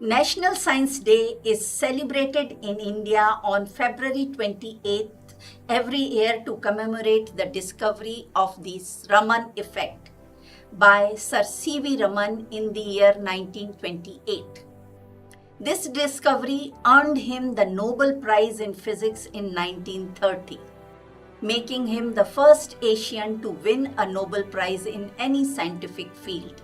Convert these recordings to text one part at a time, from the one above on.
National Science Day is celebrated in India on February 28th every year to commemorate the discovery of the Raman effect by Sir C.V. Raman in the year 1928. This discovery earned him the Nobel Prize in Physics in 1930, making him the first Asian to win a Nobel Prize in any scientific field.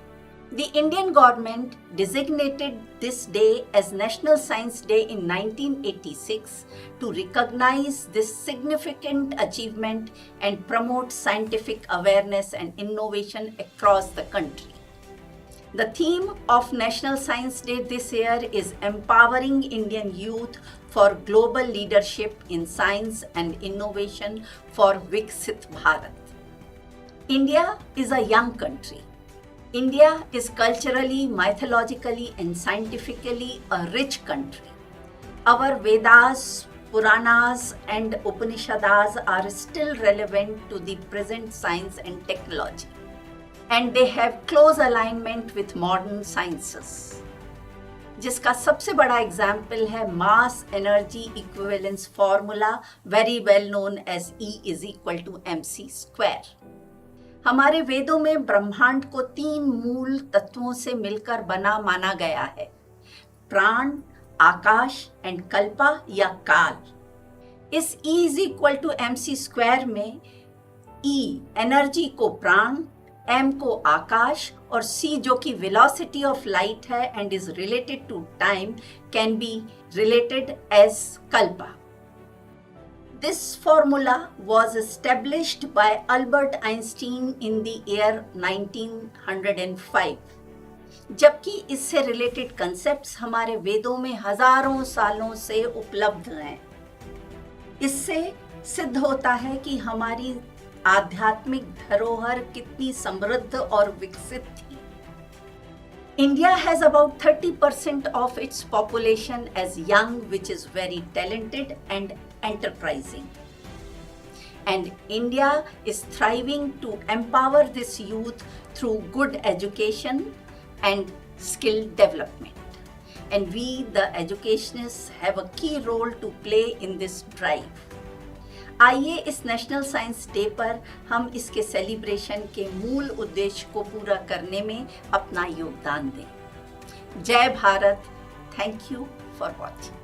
The Indian government designated this day as National Science Day in 1986 to recognize this significant achievement and promote scientific awareness and innovation across the country. The theme of National Science Day this year is Empowering Indian Youth for Global Leadership in Science and Innovation for Viksit Bharat. India is a young country. India is culturally, mythologically, and scientifically a rich country. Our Vedas, Puranas, and Upanishads are still relevant to the present science and technology, and they have close alignment with modern sciences. जिसका सबसे बड़ा example है mass energy equivalence formula, very well known as E is equal to mc². हमारे वेदों में ब्रह्मांड को 3 मूल तत्वों से मिलकर बना माना गया है: प्राण, आकाश एंड कल्पा या काल। इस E is equal to mc² में E एनर्जी को प्राण, M को आकाश और C जो कि वेलोसिटी ऑफ लाइट है and is related to time can be related as कल्पा। This formula was established by Albert Einstein in the year 1905, जबकि इससे रिलेटेड कंसेप्ट्स हमारे वेदों में हजारों सालों से उपलब्ध हैं। इससे सिद्ध होता है कि हमारी आध्यात्मिक धरोहर कितनी समृद्ध और विकसित थी। India has about 30% of its population as young, which is very talented and enterprising. And India is thriving to empower this youth through good education and skill development. And we, the educationists, have a key role to play in this drive. आइए इस national science day पर हम इसके celebration के मूल उद्देश्य को पूरा करने में अपना योगदान दें। जय Bharat. Thank you for watching.